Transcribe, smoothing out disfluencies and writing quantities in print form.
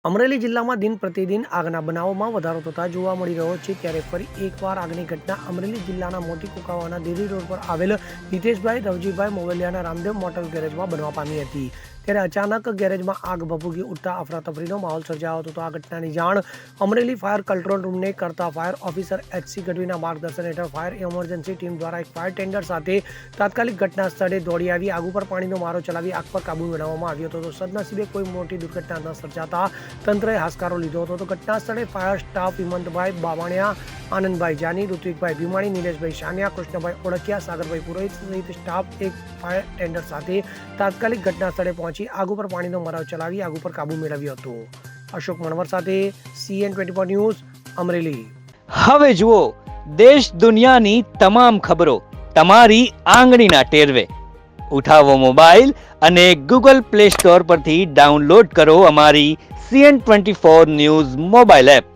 અમરેલી જિલ્લામાં દિન પ્રતિદિન આગના બનાવોમાં વધારો થતા જોવા મળી રહ્યો છે, ત્યારે ફરી એકવાર આગની ઘટના અમરેલી જિલ્લાના મોટી કુકાવાના દેરી રોડ પર આવેલ હિતેશભાઈ રવજીભાઈ મોવલિયાના રામદેવ મોટર ગેરેજમાં બનવા પામી હતી। ત્યારે અચાનક ગેરેજમાં આગ ભભૂકી ઉઠતા અફરાતફરીનો માહોલ સર્જાયો હતો। તો આ ઘટનાની જાણ અમરેલી ફાયર કંટ્રોલ રૂમને કરતા ફાયર ઓફિસર એચસી ગઢવીના માર્ગદર્શન હેઠળ ફાયર એમરજન્સી ટીમ દ્વારા એક ફાયર ટેન્ડર સાથે તાત્કાલિક ઘટના સ્થળે દોડી આવી આગ ઉપર પાણીનો મારો ચલાવી આગ પર કાબુ મેળવવામાં આવ્યો હતો। તો સદનસીબે કોઈ મોટી દુર્ઘટના ન સર્જાતા તંત્રએ હાશકારો લીધો હતો। તો ઘટના સ્થળે ફાયર સ્ટાફ હિમંતભાઈ બાવાણિયા, આનંદભાઈ જાની, ઋત્વિકભાઈ ભીમાણી, નિલેશભાઈ શાનિયા, કૃષ્ણભાઈ ઓળખિયા, સાગરભાઈ પુરોહિત સહિત સ્ટાફ એક ફાયર ટેન્ડર સાથે તાત્કાલિક ઘટના સ્થળે પહોંચી આગ ઉપર પાણીનો મારો ચલાવી આગ ઉપર કાબુ મેળવ્યો હતો। અશોક મણવર સાથે CN24 ન્યૂઝ અમરેલી। હવે જુઓ દેશ દુનિયાની તમામ ખબરો તમારી આંગળીના ટેરવે। ઉઠાવો મોબાઈલ અને Google Play Store પરથી ડાઉનલોડ કરો અમારી CN24 ન્યૂઝ મોબાઈલ એપ।